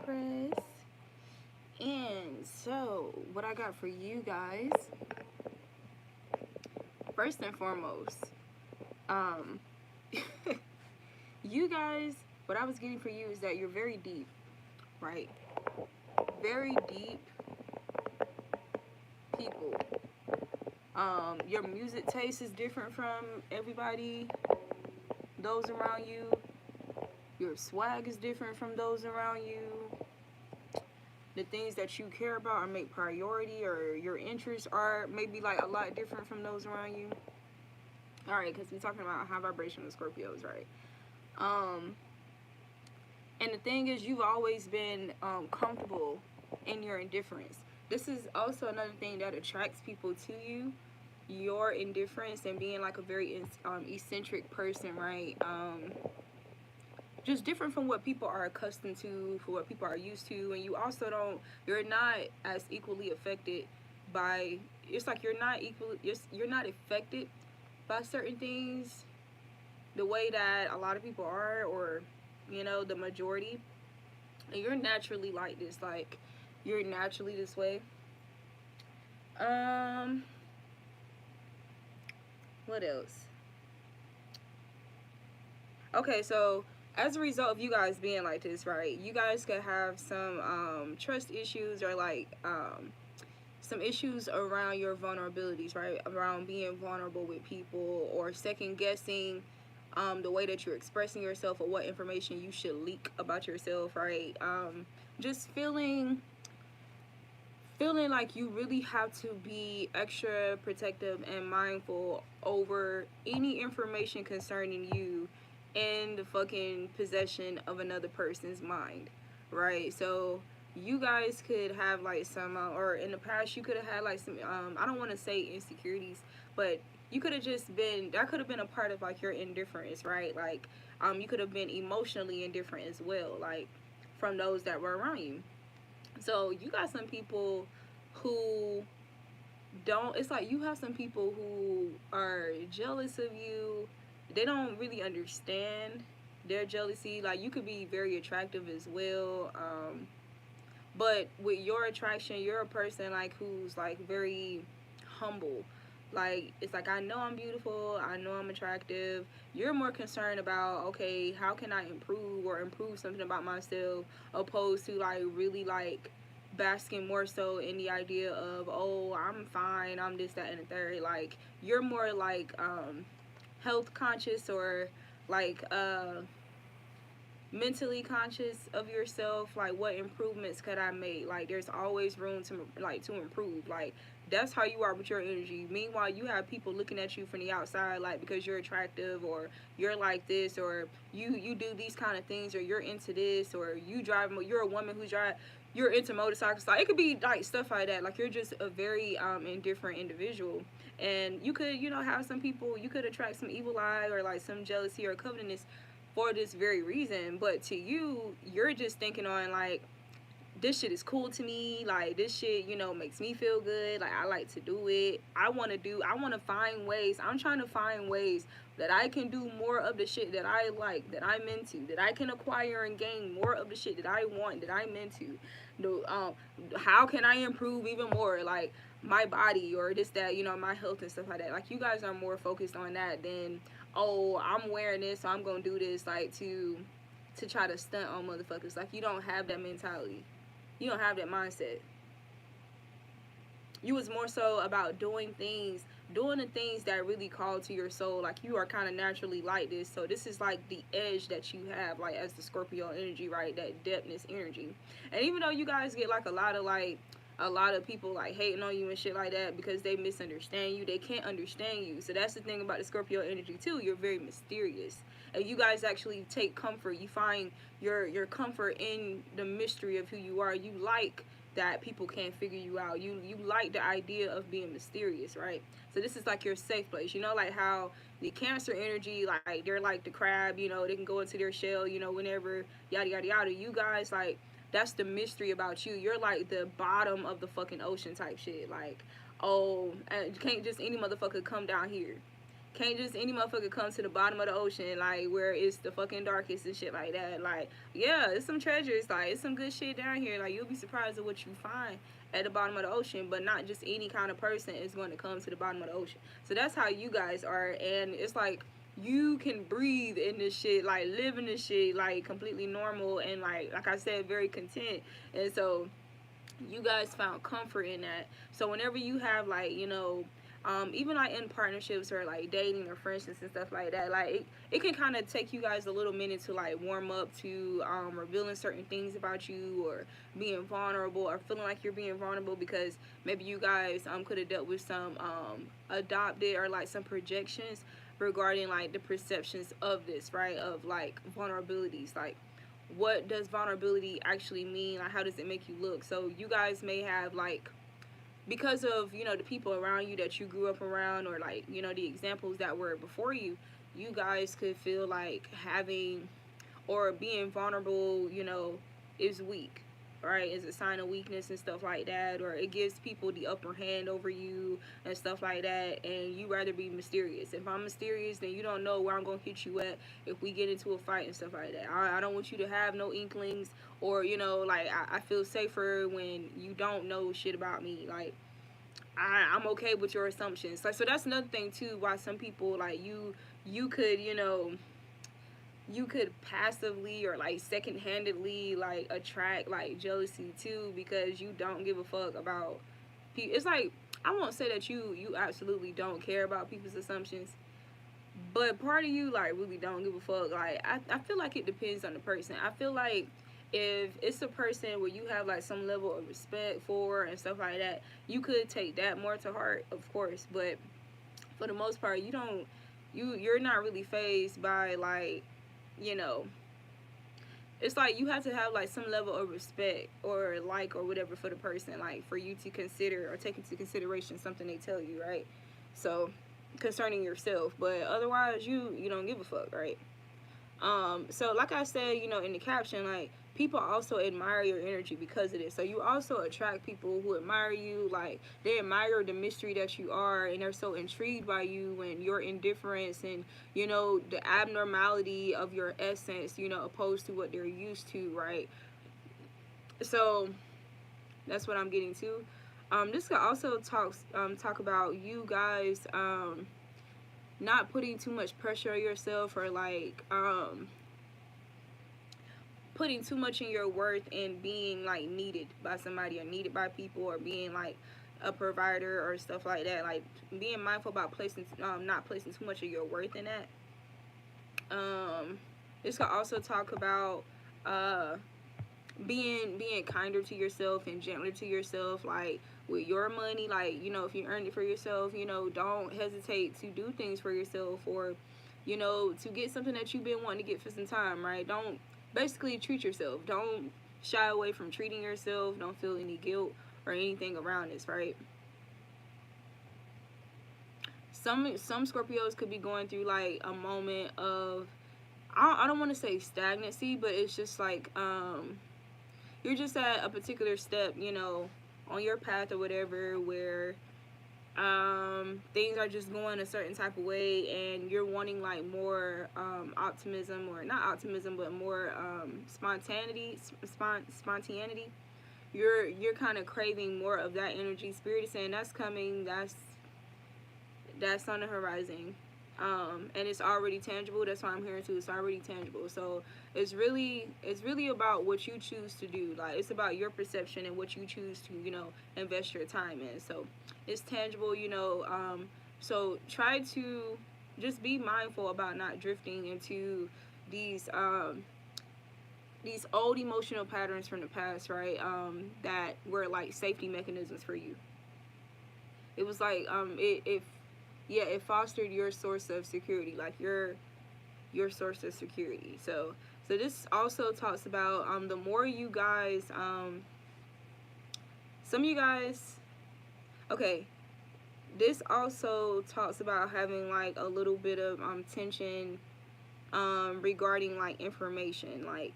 Empress. And so, what I got for you guys, first and foremost, um, you guys, what I was getting for you is that you're very deep, right? Very deep people. Your music taste is different from everybody, those around you. Your swag is different from those around you. The things that you care about or make priority, or your interests are maybe like a lot different from those around you. All right, because we're talking about high vibrational Scorpios, right? And the thing is, you've always been comfortable in your indifference. This is also another thing that attracts people to you, your indifference and being like a very eccentric person, right? Just different from what people are accustomed to, for what people are used to, and you also you're not as equally affected by. It's like you're not equally, you're not affected by certain things the way that a lot of people are, or the majority. And you're naturally like this, like you're naturally this way. What else? Okay, so as a result of you guys being like this, right, you guys could have some trust issues, or like some issues around your vulnerabilities, right, around being vulnerable with people, or second guessing the way that you're expressing yourself, or what information you should leak about yourself, right? Just feeling like you really have to be extra protective and mindful over any information concerning you in the fucking possession of another person's mind, right? So you guys could have like some or in the past you could have had like some I don't want to say insecurities, but you could have just been, that could have been a part of like your indifference, right? Like you could have been emotionally indifferent as well, like from those that were around you. So you got some people who don't, it's like you have some people who are jealous of you. They don't really understand their jealousy. Like you could be very attractive as well, but with your attraction, you're a person like who's like very humble. Like it's like, I know I'm beautiful, I know I'm attractive. You're more concerned about, okay, how can I improve or improve something about myself, opposed to like really like basking more so in the idea of, oh, I'm fine, I'm this, that, and the third. Like you're more like health conscious, or like mentally conscious of yourself. Like what improvements could I make? Like there's always room to improve. Like that's how you are with your energy. Meanwhile, you have people looking at you from the outside, like because you're attractive, or you're like this, or you do these kind of things, or you're into this, or you're a woman who's you're into motorcycles. Like it could be like stuff like that. Like you're just a very indifferent individual. And you could, have some people, you could attract some evil eye, or like some jealousy or covetousness for this very reason. But to you, you're just thinking on like, this shit is cool to me, like this shit, makes me feel good, like I like to do it. I want to find ways, I'm trying to find ways that I can do more of the shit that I like, that I'm into, that I can acquire and gain more of the shit that I want, that I'm into. How can I improve even more, like my body, or this, that, my health and stuff like that. Like you guys are more focused on that than, oh, I'm wearing this, so I'm gonna do this, like to try to stunt on motherfuckers. Like you don't have that mentality. You don't have that mindset. You was more so about doing the things that really call to your soul. Like you are kind of naturally like this. So this is like the edge that you have, like as the Scorpio energy, right? That depthness energy. And even though you guys get like a lot of people like hating on you and shit like that because they misunderstand you, they can't understand you. So that's the thing about the Scorpio energy too. You're very mysterious. And you guys actually take comfort. You find your comfort in the mystery of who you are. You like that people can't figure you out. You like the idea of being mysterious, right? So this is like your safe place. Like how the Cancer energy, like they're like the crab, they can go into their shell, whenever, yada yada yada. You guys, like, that's the mystery about you. You're like the bottom of the fucking ocean type shit. Like, oh, can't just any motherfucker come down here. Can't just any motherfucker come to the bottom of the ocean, like, where it's the fucking darkest and shit like that. Like, yeah, it's some treasures, like, it's some good shit down here. Like, you'll be surprised at what you find at the bottom of the ocean, but not just any kind of person is going to come to the bottom of the ocean. So that's how you guys are, and it's like, you can breathe in this shit, like, live in this shit, like, completely normal, and like I said, very content. And so you guys found comfort in that. So whenever you have, like, you know, even like in partnerships or like dating or friendships and stuff like that, like it can kind of take you guys a little minute to like warm up to revealing certain things about you, or being vulnerable, or feeling like you're being vulnerable, because maybe you guys could have dealt with some adopted or like some projections regarding like the perceptions of this, right, of like vulnerabilities. Like, what does vulnerability actually mean? Like, how does it make you look? So you guys may have, like, because of, you know, the people around you that you grew up around, or like, you know, the examples that were before you, you guys could feel like having or being vulnerable, you know, is weak, right? Is a sign of weakness and stuff like that, or it gives people the upper hand over you and stuff like that, and you rather be mysterious. If I'm mysterious, then you don't know where I'm gonna hit you at if we get into a fight and stuff like that. I don't want you to have no inklings, or, you know, like, I feel safer when you don't know shit about me. Like, I'm okay with your assumptions. Like, so that's another thing too, why some people, like, you could, you know, you could passively or like second-handedly like attract like jealousy too, because you don't give a fuck about people. It's like, I won't say that you absolutely don't care about people's assumptions, but part of you like really don't give a fuck. Like, I feel like it depends on the person. I feel like if it's a person where you have like some level of respect for and stuff like that, you could take that more to heart, of course. But for the most part, you don't, you're not really fazed by, like, you know, it's like you have to have like some level of respect or like or whatever for the person, like, for you to consider or take into consideration something they tell you, right? So concerning yourself, but otherwise you don't give a fuck, right? So like I said, you know, in the caption, like, people also admire your energy because of this. So you also attract people who admire you, like, they admire the mystery that you are, and they're so intrigued by you and your indifference, and, you know, the abnormality of your essence, you know, opposed to what they're used to, right? So that's what I'm getting to. This could also talk about you guys not putting too much pressure on yourself, or like putting too much in your worth and being like needed by somebody or needed by people, or being like a provider or stuff like that. Like, being mindful about placing not placing too much of your worth in that. This could also talk about being kinder to yourself and gentler to yourself, like, with your money. Like, you know, if you earned it for yourself, you know, don't hesitate to do things for yourself, or, you know, to get something that you've been wanting to get for some time, right? Don't, basically, treat yourself. Don't shy away from treating yourself. Don't feel any guilt or anything around this, right? Some Scorpios could be going through like a moment of, I don't want to say stagnancy, but it's just like you're just at a particular step, you know, on your path or whatever, where things are just going a certain type of way, and you're wanting like more optimism, or not optimism, but more spontaneity. You're kind of craving more of that energy. Spirit is saying that's coming. That's on the horizon. And it's already tangible. That's why I'm hearing too. It's already tangible. So it's really about what you choose to do. Like, it's about your perception and what you choose to, you know, invest your time in. So it's tangible, you know. So try to just be mindful about not drifting into these old emotional patterns from the past, right? That were like safety mechanisms for you. It was like it fostered your source of security, like your source of security. So this also talks about the more you guys some of you guys, okay, this also talks about having like a little bit of tension regarding like information, like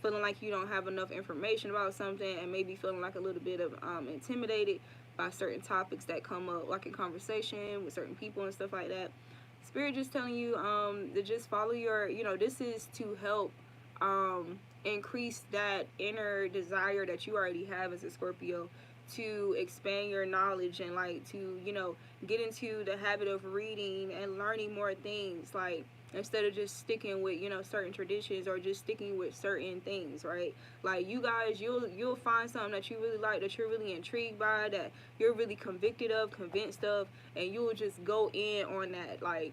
feeling like you don't have enough information about something, and maybe feeling like a little bit of intimidated by certain topics that come up, like in conversation with certain people and stuff like that. Spirit just telling you to just follow your, this is to help increase that inner desire that you already have as a Scorpio, to expand your knowledge and like to, get into the habit of reading and learning more things, like instead of just sticking with, certain traditions or just sticking with certain things, right? Like you guys, you'll find something that you really like, that you're really intrigued by, that you're really convicted of, convinced of, and you'll just go in on that, like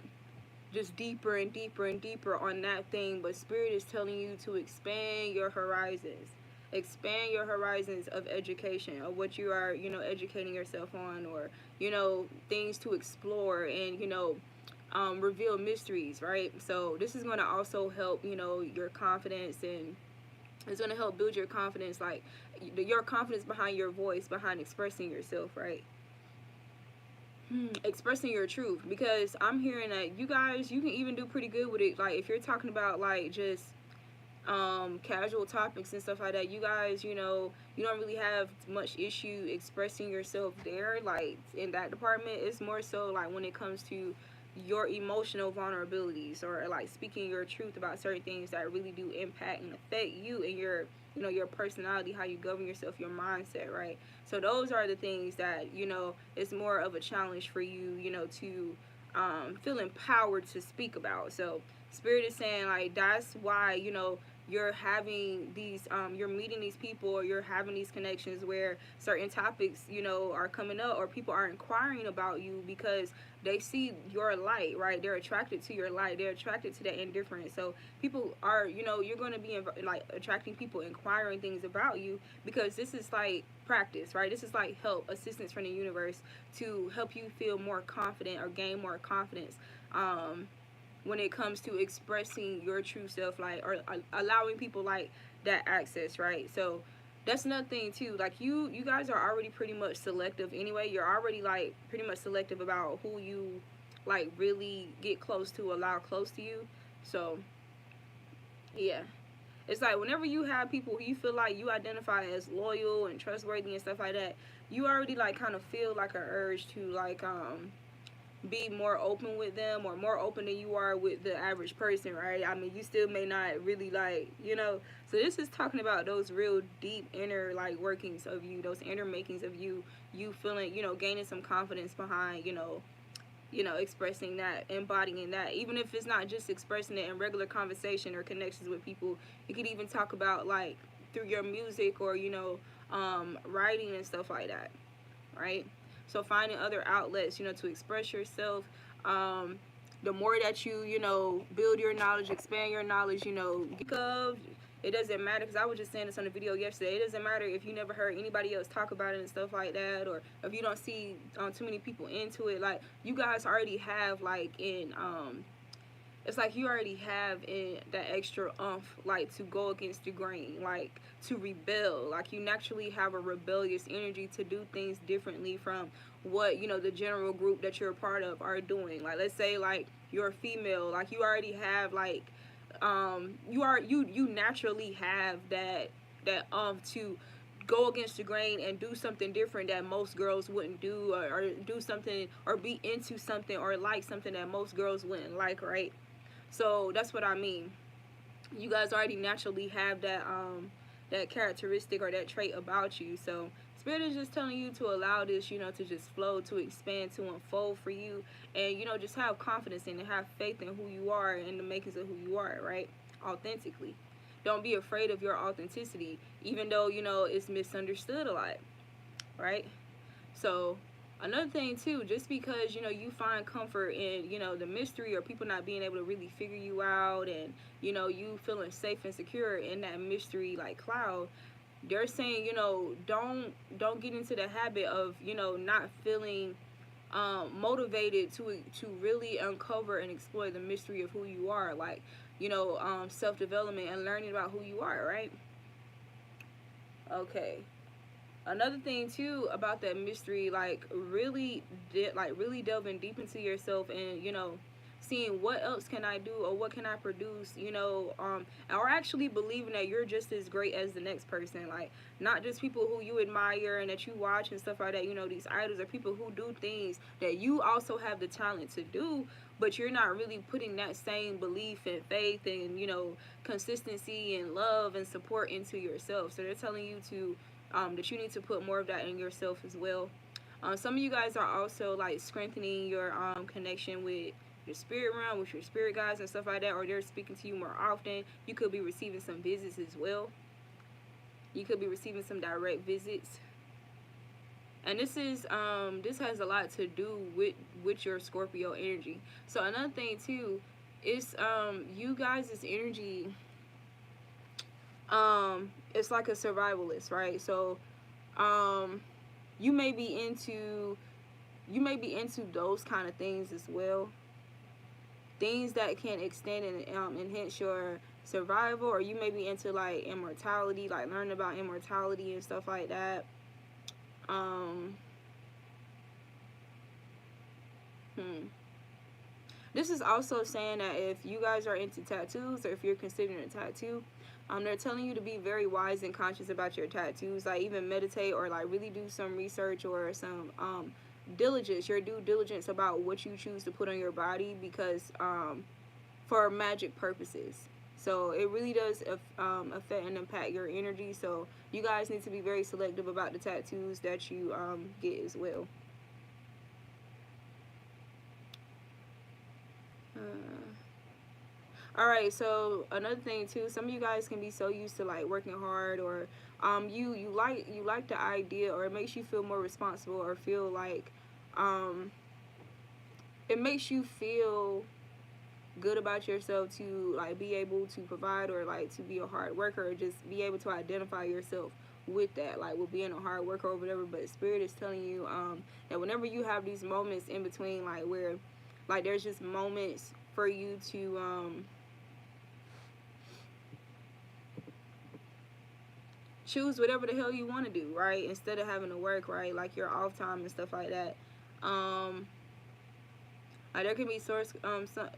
just deeper and deeper and deeper on that thing. But Spirit is telling you to expand your horizons. Expand your horizons of education, of what you are, educating yourself on, or, things to explore, and, reveal mysteries, right? So this is going to also help, your confidence, and it's going to help build your confidence, like your confidence behind your voice, behind expressing yourself, right? Expressing your truth, because I'm hearing that you guys, you can even do pretty good with it, like if you're talking about like just casual topics and stuff like that. You guys, you don't really have much issue expressing yourself there, like in that department. It's more so like when it comes to your emotional vulnerabilities, or like speaking your truth about certain things that really do impact and affect you and your, your personality, how you govern yourself, your mindset, right? So those are the things that, it's more of a challenge for you, to feel empowered to speak about. So Spirit is saying like that's why, you're having these you're meeting these people, or you're having these connections where certain topics, are coming up, or people are inquiring about you because they see your light, right? They're attracted to your light, they're attracted to that indifference. So people are, you're going to be like attracting people, inquiring things about you, because this is like practice, right? This is like help, assistance from the universe to help you feel more confident or gain more confidence when it comes to expressing your true self, like, or allowing people like that access, right? So that's another thing too, like you guys are already pretty much selective anyway. You're already like pretty much selective about who you like really get close to, allow close to you. So yeah, it's like whenever you have people who you feel like you identify as loyal and trustworthy and stuff like that, you already like kind of feel like an urge to like be more open with them, or more open than you are with the average person, right? I mean, you still may not really like, So this is talking about those real deep inner like workings of you, those inner makings of you, you feeling, gaining some confidence behind, expressing that, embodying that. Even if it's not just expressing it in regular conversation or connections with people, you could even talk about like through your music, or writing and stuff like that, right? So finding other outlets, to express yourself. The more that you, build your knowledge, expand your knowledge, it doesn't matter, because I was just saying this on the video yesterday, it doesn't matter if you never heard anybody else talk about it and stuff like that, or if you don't see too many people into it. Like you guys already have like in it's like you already have in that extra like to go against the grain, like to rebel. Like you naturally have a rebellious energy to do things differently from what, the general group that you're a part of are doing. Like let's say like you're a female, like you already have like you naturally have that to go against the grain and do something different that most girls wouldn't do, or do something, or be into something, or like something that most girls wouldn't like, right? So that's what I mean. You guys already naturally have that characteristic or that trait about you. So Spirit is just telling you to allow this, to just flow, to expand, to unfold for you, and just have confidence in and have faith in who you are and the makings of who you are, right? Authentically. Don't be afraid of your authenticity, even though it's misunderstood a lot, right? So another thing too, just because you find comfort in the mystery, or people not being able to really figure you out, and you feeling safe and secure in that mystery like cloud, they're saying don't get into the habit of not feeling motivated to really uncover and explore the mystery of who you are, like self-development and learning about who you are, right? Okay. Another thing too about that mystery, like really delving deep into yourself, and seeing what else can I do, or what can I produce, or actually believing that you're just as great as the next person, like not just people who you admire and that you watch and stuff like that. These idols are people who do things that you also have the talent to do, but you're not really putting that same belief and faith and, you know, consistency and love and support into yourself. So they're telling you to that you need to put more of that in yourself as well. Some of you guys are also like strengthening your connection with your spirit realm, with your spirit guides and stuff like that, or they're speaking to you more often. You could be receiving some visits as well. You could be receiving some direct visits. And this has a lot to do with your Scorpio energy. So another thing too is you guys' energy, it's like a survivalist, right? So you may be into those kind of things as well. Things that can extend and enhance your survival, or you may be into like immortality, like learning about immortality and stuff like that. This is also saying that if you guys are into tattoos, or if you're considering a tattoo, they're telling you to be very wise and conscious about your tattoos. Like even meditate, or like really do some research or some diligence, your due diligence about what you choose to put on your body, because for magic purposes. So it really does affect and impact your energy. So you guys need to be very selective about the tattoos that you get as well. Alright, so another thing too, some of you guys can be so used to like working hard, or you like the idea, or it makes you feel more responsible, or feel like it makes you feel good about yourself to like be able to provide, or like to be a hard worker, or just be able to identify yourself with that, like with being a hard worker or whatever. But Spirit is telling you that whenever you have these moments in between, like where like there's just moments for you to choose whatever the hell you want to do, right? Instead of having to work, right? Like your off time and stuff like that. There can be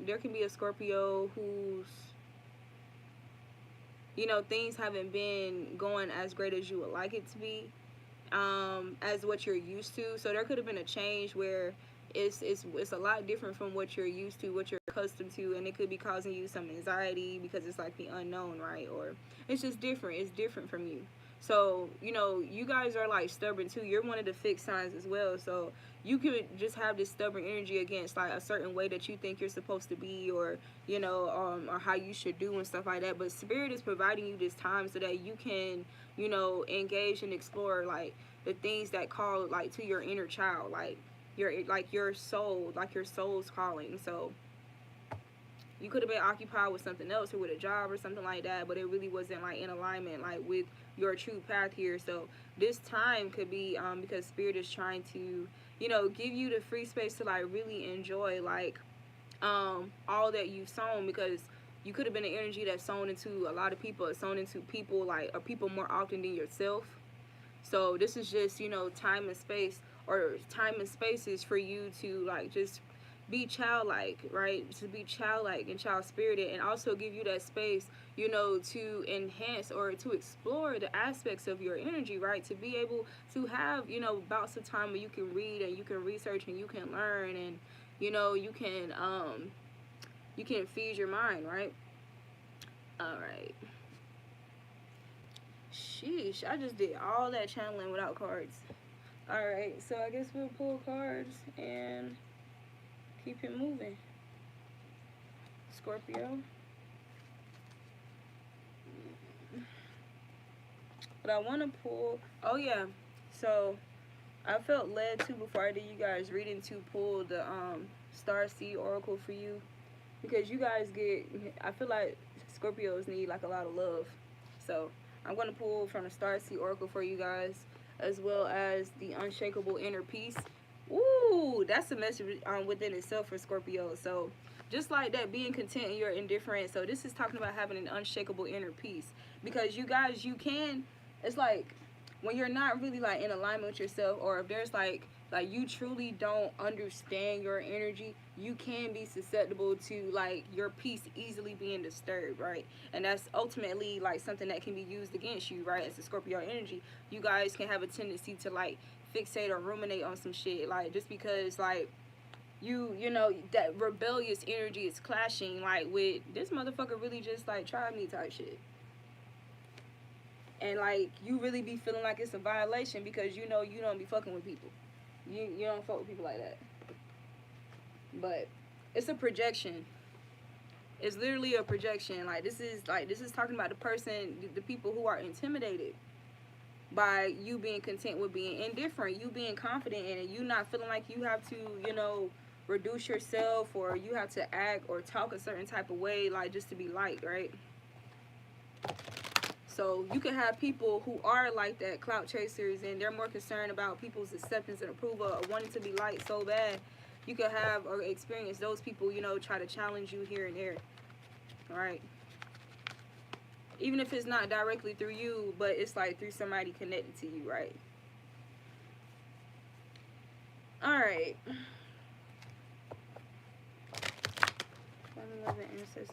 there can be a Scorpio who's, you know, things haven't been going as great as you would like it to be, as what you're used to. So there could have been a change where it's a lot different from what you're used to, what you're accustomed to, and it could be causing you some anxiety because it's like the unknown, right? Or it's just different. It's different from you. So, you know, you guys are like stubborn too. You're one of the fixed signs as well. So you could just have this stubborn energy against like a certain way that you think you're supposed to be, or, you know, or how you should do and stuff like that. But Spirit is providing you this time so that you can, you know, engage and explore like the things that call like to your inner child, like your soul, like your soul's calling. So you could have been occupied with something else, or with a job or something like that, but it really wasn't like in alignment like with your true path here. So this time could be because Spirit is trying to, you know, give you the free space to like really enjoy like all that you've sown, because you could have been an energy that's sown into a lot of people, sown into people like, or people more often than yourself. So this is just, you know, time and space, or time and spaces for you to like just be childlike, right? To be childlike and child spirited, and also give you that space, you know, to enhance or to explore the aspects of your energy, right? To be able to have, you know, bouts of time where you can read and you can research and you can learn, and, you know, you can feed your mind, right? All right. Sheesh, I just did all that channeling without cards. All right, so I guess we'll pull cards and keep it moving. Scorpio. But I want to pull, oh yeah, so I felt led to, before I did you guys reading, to pull the Star Seed Oracle for you, because you guys get, I feel like Scorpios need like a lot of love. So I'm going to pull from the Star Seed Oracle for you guys, as well as the Unshakable Inner Peace. Ooh, that's a message within itself for Scorpio. So just like that, being content in your indifference. So this is talking about having an unshakable inner peace, because you guys, you can, it's like when you're not really like in alignment with yourself, or if there's like you truly don't understand your energy, you can be susceptible to like your peace easily being disturbed, right? And that's ultimately like something that can be used against you, right? As a Scorpio energy, you guys can have a tendency to like fixate or ruminate on some shit, like just because like you know, that rebellious energy is clashing, like, with this motherfucker really just, like, tried me type shit. And, like, you really be feeling like it's a violation because you know you don't be fucking with people. You don't fuck with people like that. But it's a projection. It's literally a projection. Like, this is talking about the person, the people who are intimidated by you being content with being indifferent, you being confident in it, you not feeling like you have to, you know, reduce yourself, or you have to act or talk a certain type of way, like, just to be liked, right? So you can have people who are like that, clout chasers, and they're more concerned about people's acceptance and approval, or wanting to be liked so bad. You could have or experience those people, you know, try to challenge you here and there, all right? Even if it's not directly through you, but it's like through somebody connected to you, right? All right.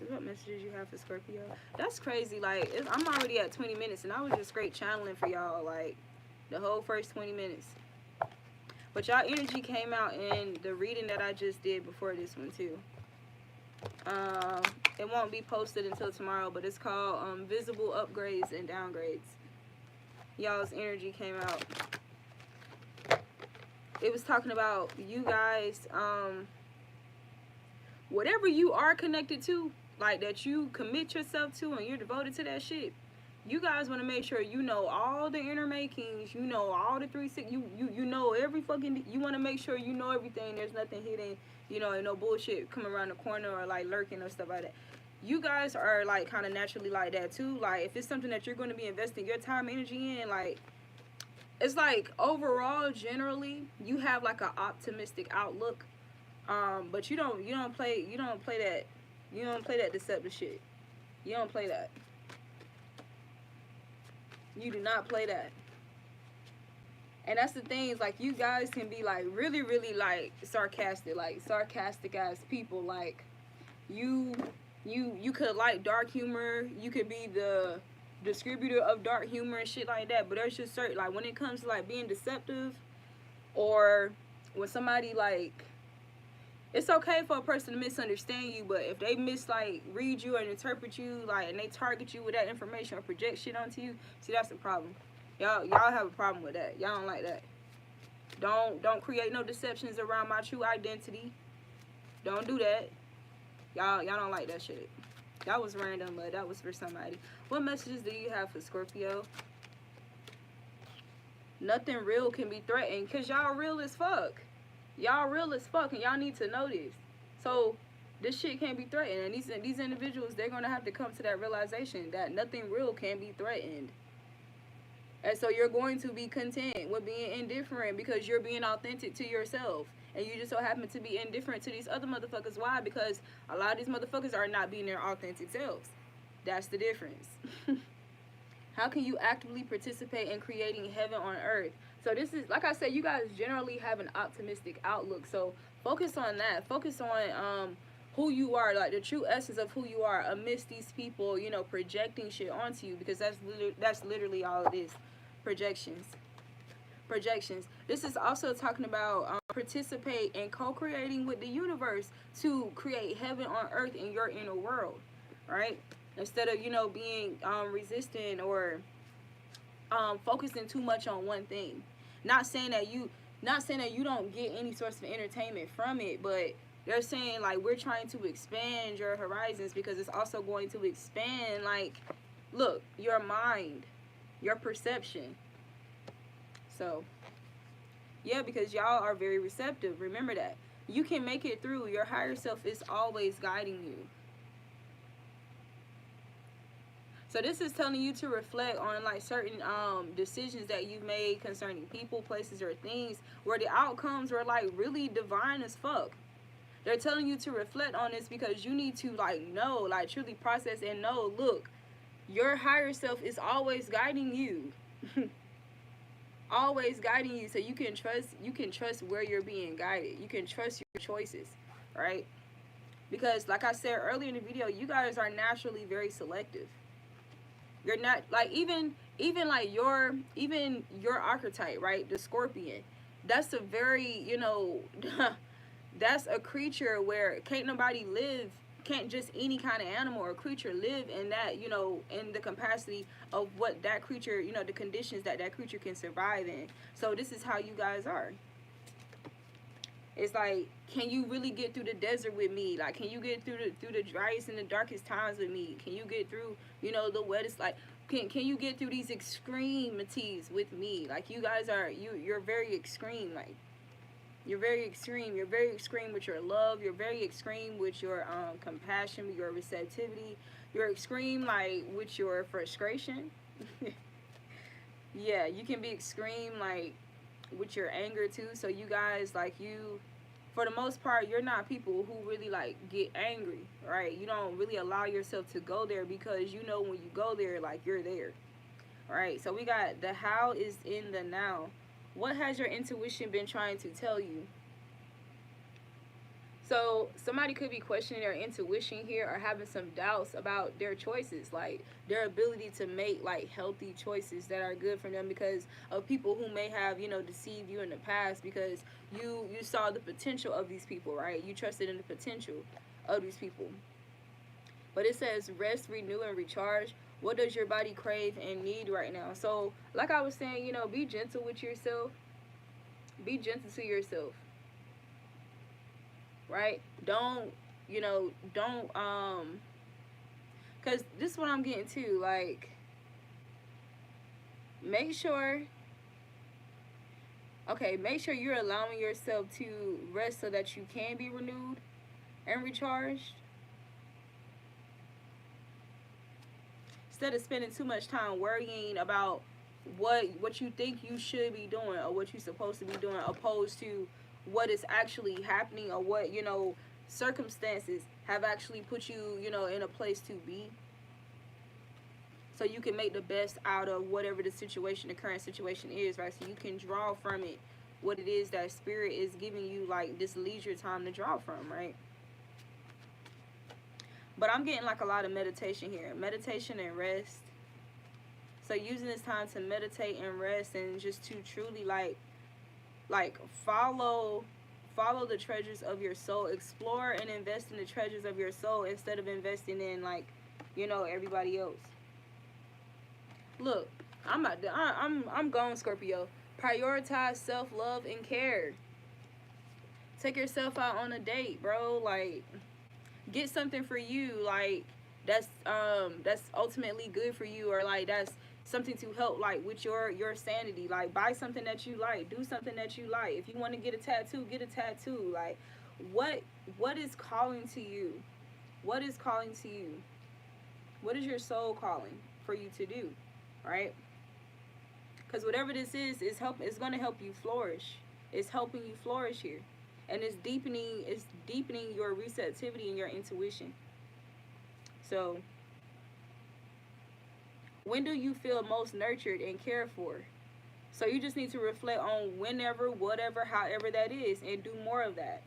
What messages you have for Scorpio? That's crazy. Like, I'm already at 20 minutes, and I was just straight channeling for y'all, like, the whole first 20 minutes. But y'all energy came out in the reading that I just did before this one, too. It won't be posted until tomorrow, but it's called Visible Upgrades and Downgrades. Y'all's energy came out. It was talking about you guys, whatever you are connected to, like, that you commit yourself to and you're devoted to that shit, you guys want to make sure you know all the inner makings, you know all the 360, you know every fucking, you want to make sure you know everything, there's nothing hidden, you know, and no bullshit coming around the corner or, like, lurking or stuff like that. You guys are, like, kind of naturally like that too. Like, if it's something that you're going to be investing your time, energy in, like, it's like overall, generally, you have, like, an optimistic outlook. But you don't play that deceptive shit. You don't play that. You do not play that. And that's the thing, is like, you guys can be, like, really, really, like, sarcastic ass people. Like, you could like dark humor. You could be the distributor of dark humor and shit like that. But there's just certain, like, when it comes to, like, being deceptive, or when somebody, like, it's okay for a person to misunderstand you, but if they read you and interpret you, like, and they target you with that information or project shit onto you, see, that's the problem. Y'all have a problem with that. Y'all don't like that. Don't create no deceptions around my true identity. Don't do that. Y'all don't like that shit. That was random, but that was for somebody. What messages do you have for Scorpio? Nothing real can be threatened, because y'all real as fuck. Y'all real as fuck, and y'all need to know this. So this shit can't be threatened, and these individuals, they're gonna have to come to that realization that nothing real can be threatened. And so you're going to be content with being indifferent because you're being authentic to yourself, and you just so happen to be indifferent to these other motherfuckers. Why? Because a lot of these motherfuckers are not being their authentic selves. That's the difference. How can you actively participate in creating heaven on earth? So this is, like I said, you guys generally have an optimistic outlook. So focus on that. Focus on who you are, like the true essence of who you are amidst these people, you know, projecting shit onto you, because that's literally all it is. Projections. This is also talking about participate in co-creating with the universe to create heaven on earth in your inner world, right? Instead of, you know, being resistant or focusing too much on one thing. Not saying that you don't get any source of entertainment from it, but they're saying, like, we're trying to expand your horizons, because it's also going to expand, like, look, your mind, your perception. So yeah, because y'all are very receptive. Remember that. You can make it through. Your higher self is always guiding you. So this is telling you to reflect on, like, certain decisions that you've made concerning people, places, or things where the outcomes were, like, really divine as fuck. They're telling you to reflect on this because you need to, like, know, like, truly process and know, look, your higher self is always guiding you. Always guiding you, so you can trust where you're being guided. You can trust your choices, right? Because, like I said earlier in the video, you guys are naturally very selective. You're not, like, even like your archetype, right? The Scorpion. That's a very, you know, that's a creature where can't nobody live, can't just any kind of animal or creature live in that, you know, in the capacity of what that creature, you know, the conditions that that creature can survive in. So this is how you guys are. It's like, can you really get through the desert with me? Like, can you get through the driest and the darkest times with me? Can you get through, you know, the wettest, like, can you get through these extremities with me? Like, you guys are, you're very extreme. Like, you're very extreme. You're very extreme with your love. You're very extreme with your compassion, your receptivity. You're extreme, like, with your frustration. Yeah, you can be extreme, like, with your anger too. So you guys, like, you, for the most part, you're not people who really like get angry, right? You don't really allow yourself to go there, because you know when you go there, like, you're there. All right, so we got the how is in the now. What has your intuition been trying to tell you? So somebody could be questioning their intuition here, or having some doubts about their choices, like their ability to make like healthy choices that are good for them, because of people who may have, you know, deceived you in the past, because you saw the potential of these people, right? You trusted in the potential of these people. But it says rest, renew, and recharge. What does your body crave and need right now? So like I was saying, you know, be gentle with yourself. Be gentle to yourself, right? Don't, you know, don't because this is what I'm getting to, like, make sure, okay, make sure you're allowing yourself to rest so that you can be renewed and recharged, instead of spending too much time worrying about what you think you should be doing or what you're supposed to be doing, opposed to what is actually happening, or what, you know, circumstances have actually put you, you know, in a place to be, so you can make the best out of whatever the situation, the current situation is, right? So you can draw from it what it is that spirit is giving you, like this leisure time to draw from, right? But I'm getting like a lot of meditation here, meditation and rest. So using this time to meditate and rest, and just to truly like follow the treasures of your soul, explore and invest in the treasures of your soul, instead of investing in, like, you know, everybody else. Look, I'm gone, Scorpio. Prioritize self-love and care. Take yourself out on a date, bro. Like, get something for you, like, that's ultimately good for you, or like that's something to help, like, with your sanity. Like, buy something that you like, do something that you like. If you want to get a tattoo, get a tattoo. Like, what is calling to you? What is calling to you? What is your soul calling for you to do, right? Because whatever this is it's going to help you flourish. It's helping you flourish here, and it's deepening your receptivity and your intuition. So when do you feel most nurtured and cared for? So you just need to reflect on whenever, whatever, however that is, and do more of that,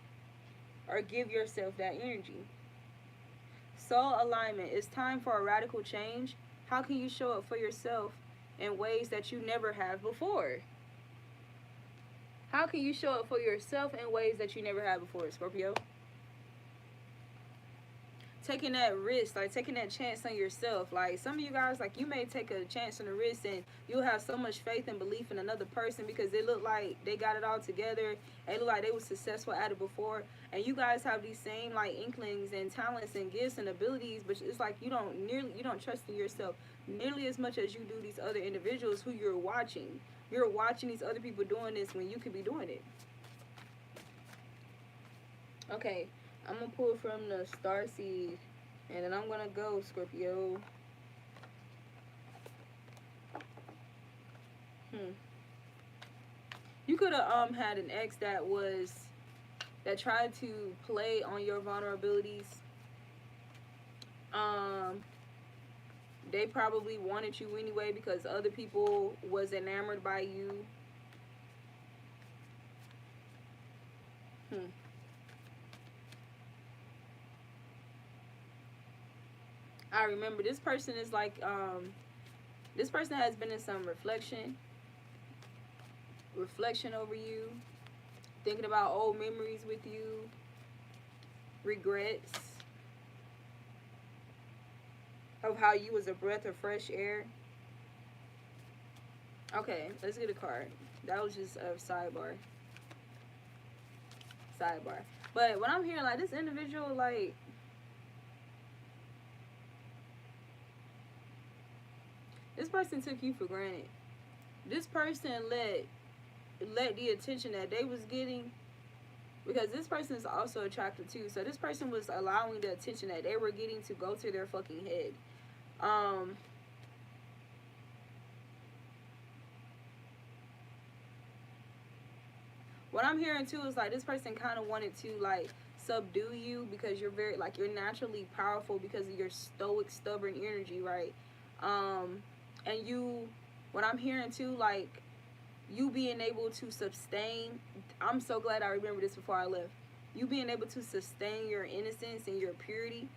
or give yourself that energy. Soul alignment. It's time for a radical change. How can you show up for yourself in ways that you never have before? How can you show up for yourself in ways that you never have before, Scorpio? Taking that risk, like taking that chance on yourself. Like, some of you guys, like, you may take a chance on a risk, and you'll have so much faith and belief in another person because they look like they got it all together. They look like they were successful at it before, and you guys have these same, like, inklings and talents and gifts and abilities, but it's like you don't trust in yourself nearly as much as you do these other individuals who you're watching. You're watching these other people doing this when you could be doing it. Okay, I'm going to pull from the Star Seed, and then I'm going to go, Scorpio. You could have had an ex that tried to play on your vulnerabilities. They probably wanted you anyway because other people was enamored by you. I remember this person is like, this person has been in some reflection over you. Thinking about old memories with you. Regrets of how you was a breath of fresh air. Okay, let's get a card. That was just a sidebar. But when I'm hearing like this individual, like, this person took you for granted. This person let the attention that they was getting, because this person is also attractive too. So this person was allowing the attention that they were getting to go to their fucking head. What I'm hearing too is like this person kind of wanted to like subdue you because you're very like you're naturally powerful because of your stoic, stubborn energy, right? And you, what I'm hearing too, like you being able to sustain. I'm so glad I remember this before I left. You being able to sustain your innocence and your purity,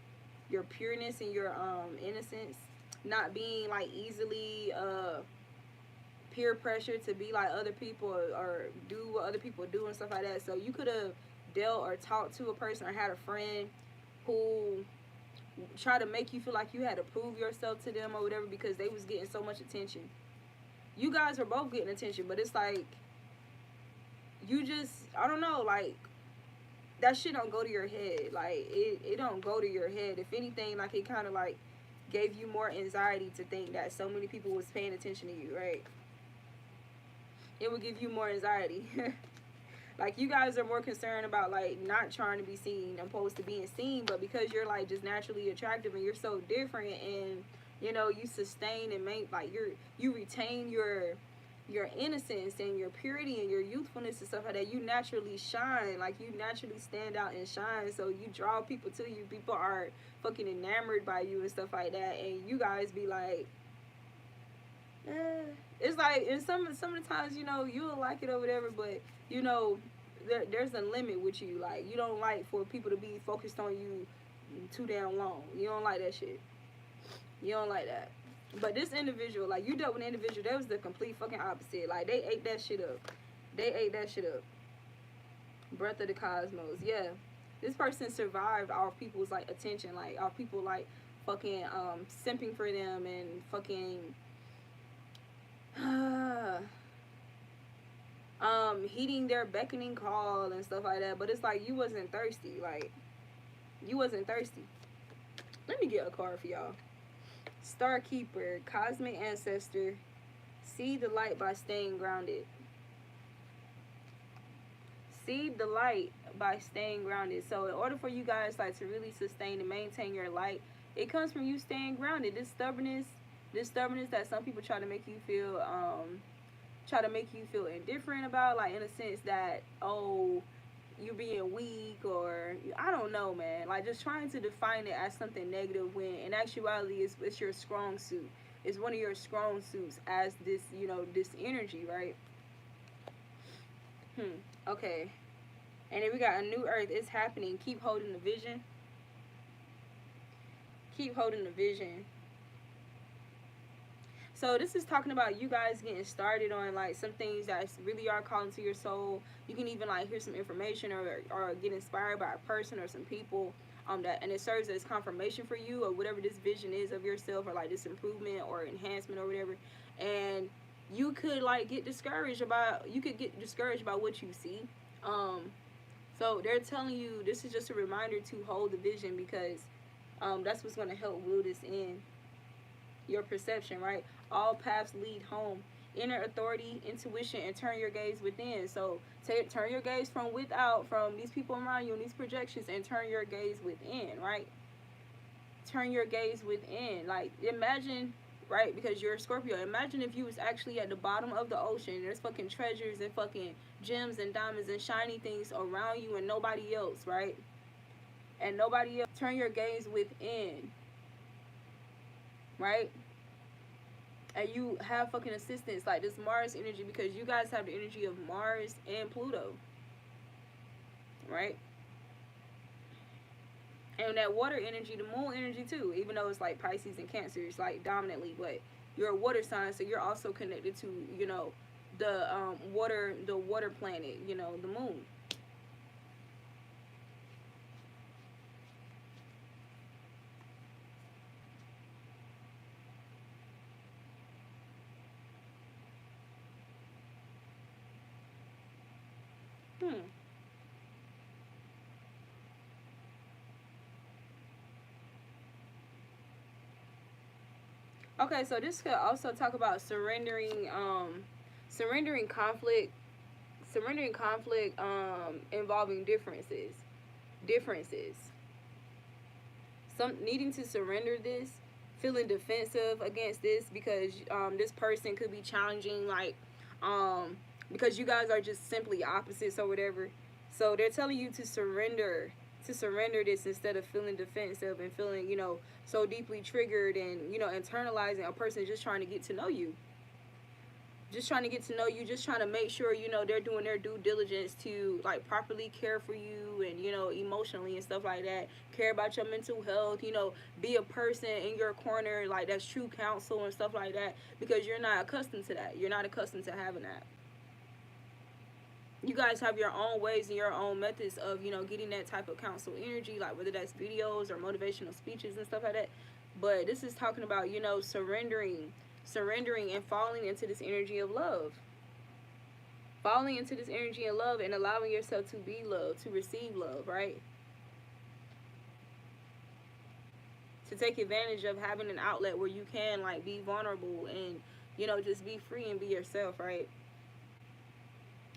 your pureness and your innocence, not being like easily peer pressure to be like other people or do what other people do and stuff like that. So you could have dealt or talked to a person or had a friend who tried to make you feel like you had to prove yourself to them or whatever because they was getting so much attention. You guys are both getting attention, but it's like you just, I don't know, like that shit don't go to your head. Like it don't go to your head. If anything, like it kind of like gave you more anxiety to think that so many people was paying attention to you, right? It would give you more anxiety. Like you guys are more concerned about like not trying to be seen opposed to being seen, but because you're like just naturally attractive and you're so different and you know you sustain and make like you retain your innocence and your purity and your youthfulness and stuff like that, you naturally shine. Like you naturally stand out and shine, so you draw people to you. People are fucking enamored by you and stuff like that, and you guys be like it's like, and some of the times, you know, you'll like it or whatever, but you know, there's a limit with you. Like you don't like for people to be focused on you too damn long. You don't like that shit. You don't like that. But this individual, like you dealt with an individual that was the complete fucking opposite. Like they ate that shit up. Breath of the cosmos. Yeah, this person survived off people's like attention, like off people like fucking simping for them and fucking heeding their beckoning call and stuff like that. But it's like you wasn't thirsty. Like you wasn't thirsty. Let me get a card for y'all. Star Keeper, Cosmic Ancestor, see the light by staying grounded. See the light by staying grounded. So in order for you guys like to really sustain and maintain your light, it comes from you staying grounded. This stubbornness that some people try to make you feel indifferent about, like in a sense that, oh, you being weak, or I don't know, man, like just trying to define it as something negative when in actuality it's your strong suit. It's one of your strong suits as this, you know, this energy, right? Okay. And then we got a new earth. It's happening. Keep holding the vision. Keep holding the vision. So this is talking about you guys getting started on like some things that really are calling to your soul. You can even like hear some information or get inspired by a person or some people that, and it serves as confirmation for you or whatever this vision is of yourself, or like this improvement or enhancement or whatever. And you could like get discouraged about what you see. So they're telling you this is just a reminder to hold the vision, because that's what's going to help rule this in your perception, right? All paths lead home. Inner authority, intuition, and turn your gaze within. So turn your gaze from without, from these people around you and these projections, and turn your gaze within, right? Turn your gaze within. Like imagine, right, because you're a Scorpio, imagine if you was actually at the bottom of the ocean. There's fucking treasures and fucking gems and diamonds and shiny things around you and nobody else, right? And nobody else. Turn your gaze within, right? And you have fucking assistance, like this Mars energy, because you guys have the energy of Mars and Pluto, right? And that water energy, the moon energy too, even though it's like Pisces and Cancer, it's like dominantly, but you're a water sign, so you're also connected to, you know, the water planet, you know, the moon. Hmm. Okay, so this could also talk about surrendering, surrendering conflict, surrendering conflict, involving differences. Some needing to surrender this, feeling defensive against this because this person could be challenging, like, because you guys are just simply opposites or whatever. So they're telling you to surrender this instead of feeling defensive and feeling, you know, so deeply triggered and, you know, internalizing a person just trying to get to know you, just trying to get to know you, just trying to make sure, you know, they're doing their due diligence to, like, properly care for you and, you know, emotionally and stuff like that, care about your mental health, you know, be a person in your corner, like, that's true counsel and stuff like that, because you're not accustomed to that. You're not accustomed to having that. You guys have your own ways and your own methods of, you know, getting that type of counsel energy, like whether that's videos or motivational speeches and stuff like that. But this is talking about, you know, surrendering and falling into this energy of love, falling into this energy of love and allowing yourself to be loved, to receive love, right? To take advantage of having an outlet where you can, like, be vulnerable and, you know, just be free and be yourself, right?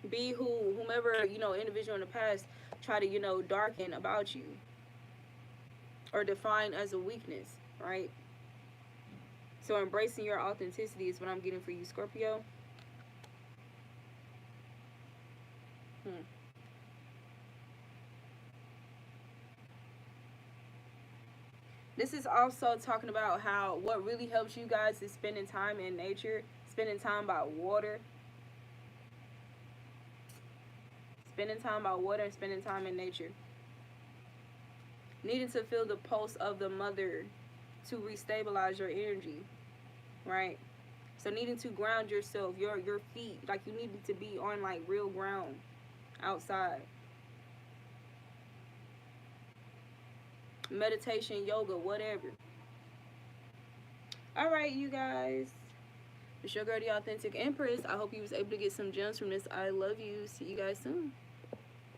Be whomever, you know, individual in the past try to, you know, darken about you or define as a weakness, right? So embracing your authenticity is what I'm getting for you, Scorpio. Hmm. This is also talking about how what really helps you guys is spending time in nature, spending time by water, spending time by water and spending time in nature. Needing to feel the pulse of the mother to restabilize your energy, right? So needing to ground yourself, your feet, like you need to be on, like, real ground outside. Meditation, yoga, whatever. All right, you guys. It's your girl, the Authentic Empress. I hope you was able to get some gems from this. I love you. See you guys soon.